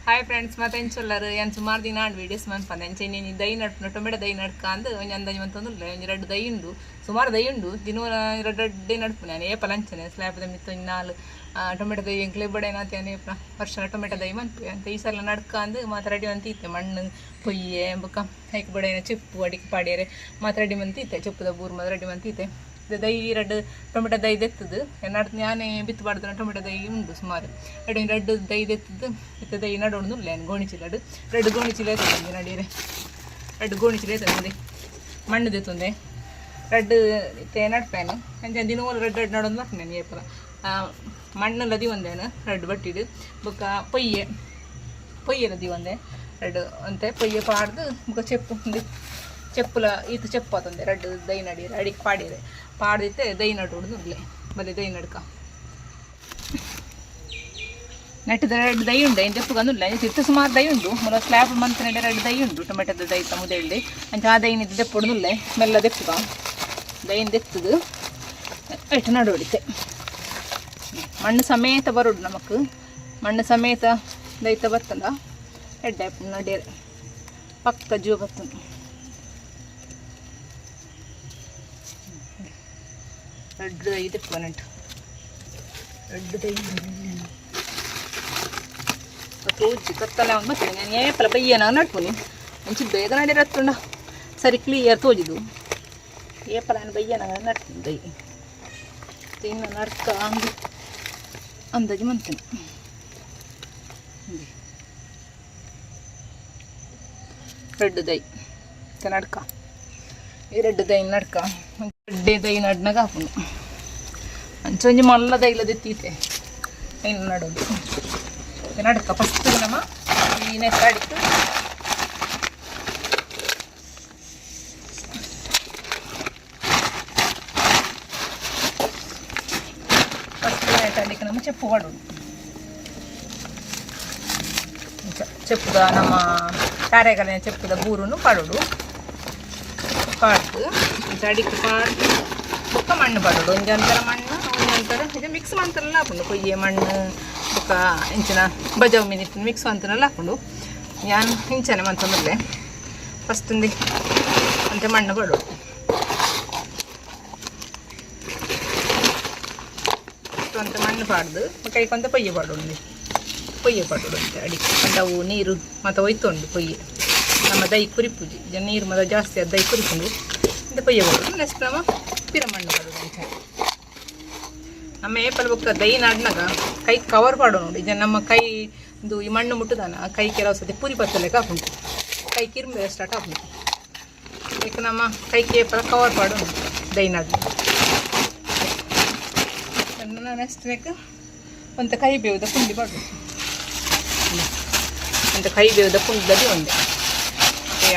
hi friends ಮತ್ತೆ ಎಂಚೊಲ್ಲರು ಏನು ಸುಮಾರು ದಿನ ಆಡ್ ವೀಡಿಯೋಸ್ ಮನ್ಪಂದೆ ಎಂಚೆ ನೀನು ದೈ ನಡ್ಪು ಟೊಮೆಟೊ ದೈ ನಡ್ಕ ಅಂದು ಒಂಜಿ ಅಂದಾಜು ಮಂತಂದುಲ್ಲೆ ಒಂಜಿ ರಡ್ಡು ದೈ ಉಂಡು ಸುಮಾರು ದೈ ಉಂಡು ದಿನ ರಡ್ಡೆ ನಡ್ಪು ನಾನು ಏಪಲ್ ಅಂಚನೆ ಸ್ಲ್ಯಾಬ್ದ ಮಿತ್ತು ಒಂಜಿ ನಾಲ್ ಟೊಮೆಟೊ ದೈ ಎಂಕ್ಲೆ ಬಡೇನಾತೇನೆ ವರ್ಷ ಟೊಮೆಟೊ ದೈ ಮನ್ಪೆ ಅಂತ ಈ ಸಲ ನಡ್ಕ ಅಂದು ಮಾತು ರೆಡಿ ಮಂತೀತೆ ಮಣ್ಣು ಪೊಯ್ಯೆ ಬೊಕ್ಕ ಹೈಕ್ ಬಡೇನ ಚಿಪ್ಪು ಅಡಿಕೆ ಪಾಡ್ಯರೆ ಮಾತು ರೆಡಿ ಮಂತೀತೆ ಚಿಪ್ಪುದ ಬೂರು ಮಾತು ರೆಡಿ ಮಂತೀತೆ ದೈ ರಡ್ಡು ಟೊಮೆಟೊ ದೈ ದೆತ್ತದು ನಡ್ದು ನಾನೇ ಬಿತ್ತಬಾರ್ದು ಟೊಮೆಟೊ ದೈ ಉಂಡು ಸುಮಾರು ರಡ್ಡು ದೈ ದೆತ್ತದು ಇತ್ತ ದೈ ನಡೋಣ ಗೋಣಿಚೀಲ ರಡ್ಡು ಗೋಣಿಚೀಲ ಎತ್ತಂದೆ ನಡೀರೆ ರಡ್ಡು ಗೋಣಿಚೀಲ ಎತ್ತಂದೆ ಮಣ್ಣು ದೆತ್ತಂದೆ ರಡ್ಡು ಇತ್ತೆ ನಡ್ಪೇನು ಅಂಚೆ ದಿನ ರಡ್ಡು ರಡ್ಡು ನಡೋದು ಬರ್ತೀನಿ ಏಪಲ ಮಣ್ಣಲ್ಲದಿ ಒಂದೇನು ರಡ್ಡು ಬಟ್ಟಿಡು ಬೊಕ್ಕ ಪೊಯ್ಯಲದಿ ಒಂದೇ ರಡ್ಡು ಅಂತೆ ಪೊಯ್ಯ ಪಾಡ್ದು ಬೊಕ್ಕ ಚೆಪ್ಪು చెప్పుల ఈత చెప్పోతుంది రెడ్ దై నడి అడికి పాడేది పాడితే దై నడుడు ఉడ్లే బలి దై నడక నెట్ రెడ్ దై ఉండే ఏం చెప్పుకుందులే తిట్టు సుమారు దై ఉండు మన స్లాబ్ మంత్ నడి రెడ్ దై ఉండు టೊಮೆಟೊ దై ತಮುದೇಳಿ ಅಂಚ ಆ ದೈನ ದೆಪ್ಪುಡುದುಲ್ಲೆ ಮೆಲ್ಲ ದೆಪ್ಪುಗ ದೈನ ದೆತ್ತದು ಎಟ್ಟು ನಡುಡಿತೆ ಮಣ್ಣು ಸಮೇತ ಬರುಡು ನಮಕ್ ಮಣ್ಣು ಸಮೇತ ದೈತ ಬರ್ತಲ್ಲ ಎಡ್ಡೆ ನಡಿಯರೆ ಪಕ್ಕ ಜೀವ ಬರ್ತದೆ రెడ్ అయితే పన్నెండు రెడ్ తోచి కత్తలే ఉంది ಮತ್ತೆ ನಾನು ಏಪಲ ಬಯ್ಯನ ನಡ್ಪುನಿ ಅಂಚಿ ಬೇಗ ನಡಿರತ್ತುಂಡ ಸರಿ ಕ್ಲಿಯರ್ ತೋಜಿದು ಏಪಲ ನಾನು ಬಯ್ಯನ ನಡ್ತೀನಿ ದೈ ತಿನ್ನ ನಡ್ಕ ಅಂದಾಜು ಮಂತೀನಿ రెడ్ దై నడక ఈ రెడ్ దై నడక రెడ్డే దై నడినాక ఆపును మంచి మళ్ళీ దైలది తీతే అయిన నడవదు నడక ఫస్ట్ నమ్మా ఈ నెట్ అడిగి ఫస్ట్ నెట్ అడిగినమ్మ చెప్పువాడు చెప్పుదా ನಮ್ಮ ಕಾರ್ಯಗಳನ್ನ చెప్పుದ ಬೂರುನು ಪಾಡೋಡು ಪಾಡ್ದು ಅಡಿಕೆ ಪಾಡ್ದು ಬೊಕ್ಕ ಮಣ್ಣು ಪಾಡೋಡು ಒಂಜಂತರ ಮಣ್ಣು ಒಂಜಂತರ ಇದು ಮಿಕ್ಸ್ ಮಂತನೆಲ್ಲ ಹಾಕೊಂಡು ಕೊಯ್ಯೆ ಮಣ್ಣು ಬೊಕ್ಕ ಇಂಚಿನ ಬಜಾವ್ ಮಿನಿಟ್ ಮಿಕ್ಸ್ ಮಂತನೆಲ್ಲ ಹಾಕೊಂಡು ನಾನು ಇಂಚನೆ ಮಂತಂದ್ರೆ ಫಸ್ಟ್ ಅಂತೆ ಮಣ್ಣು ಪಾಡೋಡು ಅಂತೆ ಮಣ್ಣು ಪಾಡ್ದು ಕೈಕೊಂತ ಪೊಯ್ಯೆ ಪಾಡೋಡು పొయ్యి పట్టుడు అంతే అడిగి అంటవు నీరు మత ఒಯ್తుండు పొయ్యి ನಮ್ಮ ದೈ ಕುರಿಪುಜಿ ನೀರು ಮದ ಜಾಸ್ತಿ ಅದು ದೈ ಕುರಿಪುಂಡು ಅಂತ పొయ్యి పడుడు ನೆಕ್ಸ್ಟ್ ನಮ್ಮ ಪಿರ ಮಣ್ಣು ಪಡುಡು ಅಂತ ನಮ್ಮ ಏಪಲ್ ಬೊಕ್ಕ ದೈ ನಾಡ್ನಾಗ ಕೈ ಕವರ್ ಪಾಡೋ ನೋಡಿ ಈಗ ನಮ್ಮ ಕೈ ಇದು ಈ ಮಣ್ಣು ಮುಟ್ಟುದಾನ ಕೈ ಕೆಲವು ಸತಿ ಪುರಿ ಪತ್ತಲೆಕ್ಕ ಹಾಕುಂಟು ಕೈ ಕಿರ್ಮೆ ಸ್ಟಾರ್ಟ್ ಹಾಕುಂಟು ಈಗ ನಮ್ಮ ಕೈಗೆ ಏಪಲ ಕವರ್ ಪಾಡೋ ದೈ ನಾಡ್ನ ನೆಕ್ಸ್ಟ್ ನೆಕ್ ಒಂತ ಕೈ ಬೇವುದ ಪುಂಡಿ ಪಾಡು ಅಂತ ಕೈ ಬೇವುದ ಪುಂಡದಲ್ಲಿ ಒಂದೆ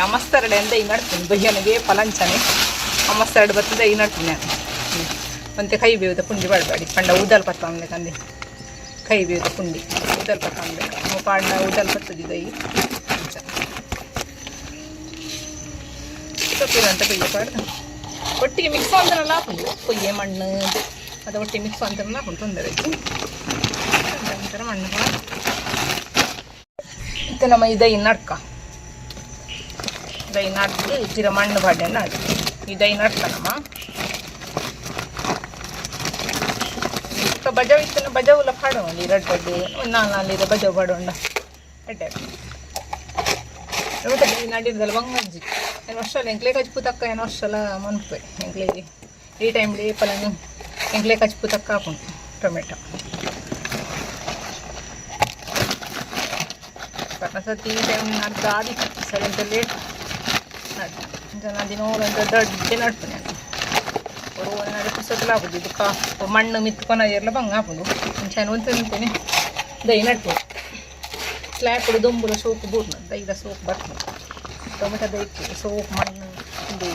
ಅಮಸ್ತರಡೆ ಅಂದ ಈ ನಡ್ತೀನಿ ಬಯ್ಯನಿಗೆ ಪಲಂಚನೆ ಅಮಸ್ತರಡು ಬರ್ತದೆ ಈ ನಡ್ತೀನಿ ನಾನು ಮತ್ತೆ ಕೈ ಬೇವುದ ಪುಂಡಿ ಬಾಡಬೇಡಿ ಪಂಡ ಊದಲ್ ಪತ್ತ ಅಂದ್ಬೇಕಂದೆ ಕೈ ಬೇವುದ ಪುಂಡಿ ಊದಲ್ ಪತ್ತ ಅಂದ್ಬೇಕು ನಮ್ಮ ಪಾಡ್ನ ಊದಲ್ ಪತ್ತದಿದ್ದ ಈ ಸೊಪ್ಪಿರಂತ ಕೊಯ್ಯೆ ಪಾಡ್ದು ಒಟ್ಟಿಗೆ ಮಿಕ್ಸ್ ಅಂತನಲ್ಲ ಹಾಕೊಂಡು ಕೊಯ್ಯೆ ಮಣ್ಣು ಅದು ಒಟ್ಟಿಗೆ ಮಿಕ್ಸ್ ಅಂತನಲ್ಲ ಹಾಕೊಂಡು ತೊಂದರೆ ನಂತರ ಮಣ್ಣು ಇತ್ತು ನಮ್ಮ ಇದೈ ನಡ್ಕ ದೈ ನಡ್ದು ಚಿರ ಮಣ್ಣು ಬಾಡ್ಯ ನಾಡು ಈ ದೈ ನಡ್ಕ ನಮ್ಮ ಬಜಾವ್ ಇತ್ತು ಬಜಾವುಲ್ಲ ಪಾಡೋಂಡಿ ರಡ್ಡು ಒಂದು ನಾಲ್ಕು ಬಜಾವ್ ಪಾಡೋಂಡ ಎಡ್ಡೆ ಟೊಮೆಟೊ ನಡಿದ್ದಲ್ಲ ಬಂಗಜ್ಜಿ ಏನು ವರ್ಷಲ್ಲ ಎಂಕ್ಲೆ ಕಚ್ಪು ತಕ್ಕ ಏನು ವರ್ಷಲ್ಲ ಮನ್ಪೆ ಎಂಕ್ಲೆಗೆ ಈ ಟೈಮ್ಲಿ ಏಪಲನ್ನು ಎಂಕ್ಲೆ ಕಚ್ಪು ತಕ್ಕ ಹಾಕೊಂಡು ಟೊಮೆಟೊ ಸತಿ ಈ ಟೈಮ್ ನಡ್ದು ಆದಿತ್ತು ಸರಿ ಅಂತ ಲೇಟ್ ನಡ್ದು ಜನ ದಿನೋದಂತ ದೊಡ್ಡ ನಡ್ತೀನಿ ನಾನು ನಡು ಪುಸ್ತಕಲ್ಲ ಹಾಕೋದು ಇದಕ್ಕೆ ಮಣ್ಣು ಮಿತ್ಕೊನ ಎಲ್ಲ ಬಂಗ ಹಾಕೊಂಡು ಚೆನ್ನ ಒಂದು ತಿಂತೀನಿ ದೈ ನಡ್ಬೋದು ಸ್ಲ್ಯಾಪುಡು ದುಂಬುಲು ಸೋಕು ಬೂರ್ನ ದೈದ ಸೋಕು ಬರ್ತದೆ ಟೊಮೆಟೊ ದೈತಿ ಸೋಕು ಮಣ್ಣು ಇದು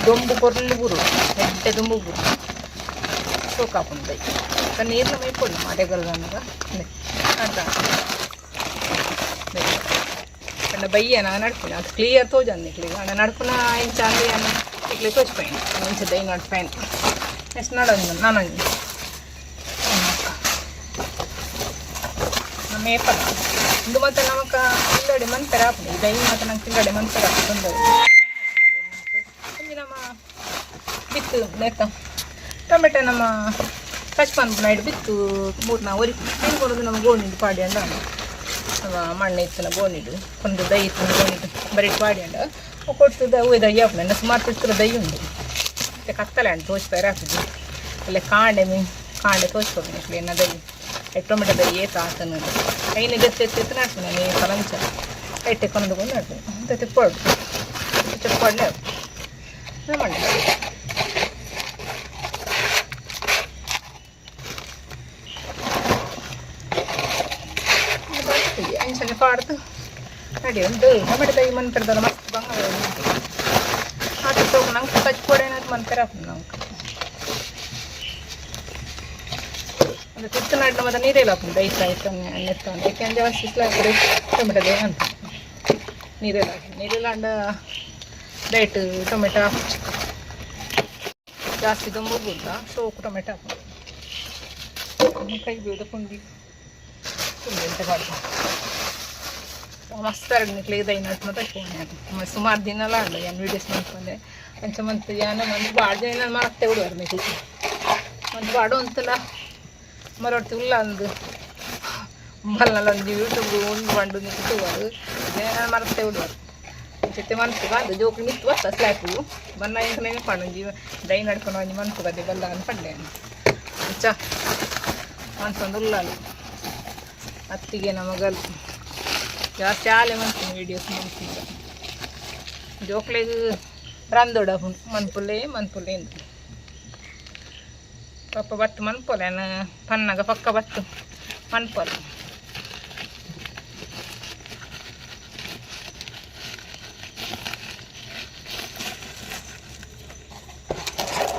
ದೊಂಬು ಕೊರ್ಲಿ ಬೂರು ಹೆಡ್ಡೆ ದುಂಬು ಬೂರು ಸೋಕು ಹಾಕೊಂಡು ದೈ ನೀರನ್ನ ಮೇಯ್ಕೊಳ್ಳಿ ಮಾಡೆಗಲ್ಗ ಅಂತ అండ్ బయ్య నా నడుపుని అది క్లియర్ తోజంది ఇట్లా అండ్ నడుపున ఇంచాలి అని ఇట్లా తోచిపోయింది మంచి దయ్య నడిపోయింది నెక్స్ట్ నడండి నానండి ಮೇಪಲ ಇದು ಮತ್ತು ನಮಗೆ ತಿಂಗಡಿ ಮಂತರ ಹಾಕ್ಬೋದು ದೈ ಮತ್ತು ನಂಗೆ ತಿಂಗಡಿ ಮಂತರ ತೊಂದರೆ ನಮ್ಮ ಬಿತ್ತು ನೆತ್ತ ಟೊಮೆಟೊ ನಮ್ಮ ಕಚ್ಪನ್ ನೈಟ್ ಬಿತ್ತು 3-4 ಒರಿ ತಿನ್ಕೊಂಡು ನಮ್ಮ ಗೋಣಿಡು ಪಾಡಿ ಅಂಡ ಮಣ್ಣು ಇತ್ತಿನ ಗೋಣಿಡು ಒಂದು ದೈ ಇತ್ತಿನ ಗೋಣಿಡು ಬರೀ ಪಾಡಿ ಅಂಡ ಕೊಡ್ತದ ದೈ ಹಾಕ್ನ ಸುಮಾರು ತಿರ್ತಿರೋ ದೈ ಉಂಡು ಮತ್ತೆ ಕತ್ತಲೆ ಅಂಟು ತೋಚ್ತಾರೆ ಹಾಕಿದ್ವಿ ಅಲ್ಲೇ ಕಾಂಡೆ ತೋಚ್ಕೊಬೇಕು ಎನ್ನ ದೈ ಟೊಮೆಟೊ ದೈ ಏತ ಆತನ ಕೈನ ಎತ್ತಿ ನಾಡ್ತೀನಿ ನಾನು ಈ ಕಲಂಚ ಐಟೆ ಕೊಂದುಕೊಂಡು ನಾಡ್ತೀನಿ ಅಂತ ತಿಕ್ಕೊಡು ಚಪ್ಪಾಡಲೇ ಮಾಡಿ ಅಂಚನೆ ಪಾಡ್ದು ನಡಿ ಒಂದು ಟೊಮೆಟೊ ದೈ ಮಂತಿರ್ದಲ್ಲ ಮಸ್ತ್ ಬಂಗಾರ ಹಾಕಿ ತಗೊಂಡು ನಂಗೆ ಕಚ್ಕೊಡೆ ಏನಾದ್ರು ಮಂತರ ನಾವು ಅದು ತಿತ್ತು ನಾಡಿನ ಮತ್ತೆ ನೀರೆಲ್ಲ ಹಾಕೊಂಡು ದೈ ಸಾಯ್ತು ಎತ್ತಾನೆ ಯಾಕೆಂದ್ರೆ ಜಾಸ್ತಿ ಹಾಕಿದ್ರೆ ಟೊಮೆಟೊ ದೈ ಅಂತ ನೀರೆಲ್ಲ ಅಂಡ ಡೈಟ್ ಟೊಮೆಟೊ ಜಾಸ್ತಿ ದೊಂಬೋಗುಂತ ಸೋಕು ಟೊಮೆಟೊ ಹಾಕೊಂಡು ಕೈ ಬೀಳ್ದು ಪುಂಡಿ ಅಂತ ಮಾಡ್ದು ಮಸ್ತ್ ಎರಡನೇ ದೈ ನಟ್ಟು ತಗೊಂಡೆ ಸುಮಾರು ದಿನ ಎಲ್ಲ ಅಂಡ ಏನು ವೀಡಿಯೋಸ್ ಮಾಡ್ಕೊಂಡೆ ಅಂಚ ಮಂತ್ ಏನು ಮಂತ್ ಭಾಳ ಜನ ಮತ್ತೆ ಬಿಡುವಾರ ಮೇಟಿ ಮಂತ್ ಬಾಡು ಅಂತಲ್ಲ ಮರೊಡ್ತಿ ಉಲ್ಲ ಅಂದು ಮಲ್ಲಲ್ಲ ಒಂದು ಯೂಟ್ಯೂಬ್ ಒಂದು ಬಂಡು ನಿಂತುವರು ಜನ ಮರತ್ತೆ ಬಿಡುವರು ಜೊತೆ ಮನ್ಸು ಬಂದು ಜೋಕು ನಿಂತು ಬರ್ತ ಸ್ಲ್ಯಾಪು ಬನ್ನ ಇಂಕ ನೆನಪಣ್ಣು ಜೀವ ದೈ ನಡ್ಕೊಂಡು ಒಂದು ಮನ್ಸು ಗದ್ದೆ ಬಲ್ಲ ಅನ್ಪಂಡೆ ಅಂಚ ಮನ್ಸೊಂದು ಉಲ್ಲಲು ಅತ್ತಿಗೆ ನಮಗಲ್ ಜಾಸ್ತಿ ಆಲೆ ಮನ್ಸಿನ ವೀಡಿಯೋಸ್ ಮನ್ಸಿಂದ ಜೋಕ್ಲೆಗೆ ರಂದೋಡ ಮನ್ಪುಲ್ಲೆ ಎಂದು ಪಪ್ಪ ಬತ್ತು ಮನ್ಪೊಲೆ ಪನ್ನಗ ಪಕ್ಕ ಬತ್ತು ಮನ್ಪೊಲೆ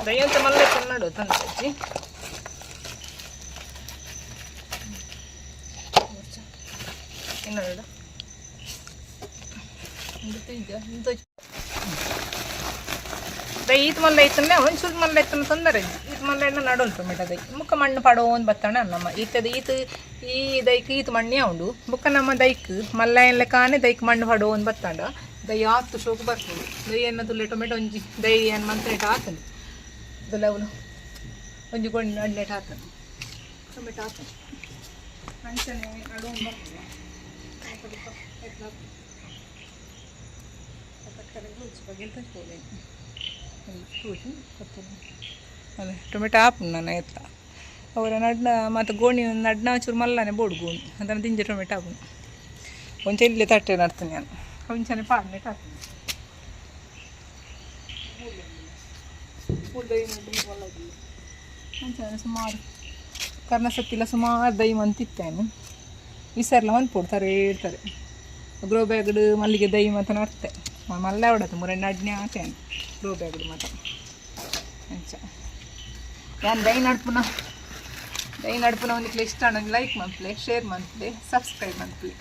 ದಯ್ಯಂತ ಮಲ್ಲೆ ಕನ್ನಡ ತಂದಜ್ಜಿ ಇನ್ನೊಂದು ದೈ ಈತ ಮಲ್ಲ ಐತಂದ್ರೆ ಒಂಚೂರು ಮಲ್ಲ ಐತನ ತೊಂದರೆ ಈತ ಮಲ್ಲ ಎಣ್ಣ ನಡೋಲ್ ಟೊಮೆಟೊ ದೈ ಮುಖ ಮಣ್ಣು ಪಡೋ ಒಂದು ಬತ್ತಣ ನಮ್ಮ ಈ ದೈಕ್ ಈತ ಮಣ್ಣೆ ಉಂಡು ಮುಖ ನಮ್ಮ ದೈಕ್ ಮಲ್ಲ ಎಲ್ಲ ಕಾನೆ ದೈಕ್ ಮಣ್ಣು ಪಡೋ ಒಂದು ಬತ್ತಾಂಡ ದೈ ಆತು ಶೋಕು ಬರ್ತದೆ ದೈ ಎನ್ನದುಲ್ಲೆ ಟೊಮೆಟೊ ಒಂಜಿ ದೈ ಏನು ಮಂತ್ರೇಟ್ ಆತನು ಅದೆಲ್ಲ ಅವನು ಒಂಜಿ ಗೊಂಡು ಅಡ್ಲೆಟ್ ಆತನು ಟೊಮೆಟೊ ಆತನು ಅಂಚನೆ ನಡೋ ಒಂದು ಬರ್ತದೆ ಅದೇ ಟೊಮೆಟೊ ಹಾಪು ನಾನು ಎತ್ತ ಅವರ ನಡ್ನ ಮತ್ತು ಗೋಣಿ ನಡ್ನ ಚೂರು ಮಲ್ಲನೆ ಬೋಡು ಗೋಣಿ ಅದನ್ನು ತಿಂಜೆ ಟೊಮೆಟೊ ಹಾಪು ಒಂಚ ಇಲ್ಲೇ ತಟ್ಟೆ ನಡ್ತೀನಿ ನಾನು ಒಂಚನೆ ಪಾಡ್ನೆಟ್ ಹಾಕ್ತೀನಿ ಅಂಚನೆ ಸುಮಾರು ಕರ್ನಸತ್ತಿಲ್ಲ ಸುಮಾರು ದೈ ಮಂತಿತ್ತೇನು ವಿಸರ್ಲ ಮಂತ್ ಕೊಡ್ತಾರೆ ಇರ್ತಾರೆ ಗ್ರೋ ಬ್ಯಾಗ್ಡು ಮಲ್ಲಿಗೆ ದೈ ಮತ್ತು ನಡ್ತೆ ಮಲ್ಲ ಹೊಡತ್ತೆ 2 ಅಡ್ನೆ ಹಾಕೇನು ಗ್ರೋ ಬ್ಯಾಗ್ಡು ಮತ್ತು ಅಂಚ ಏನು ದೈ ನಡ್ಪುನ ಒಂದು ಇಷ್ಟ ಲೈಕ್ ಮಂತ್ಲೆ ಶೇರ್ ಮಂತ್ಲೆ ಸಬ್ಸ್ಕ್ರೈಬ್ ಮಂತ್ಲೆ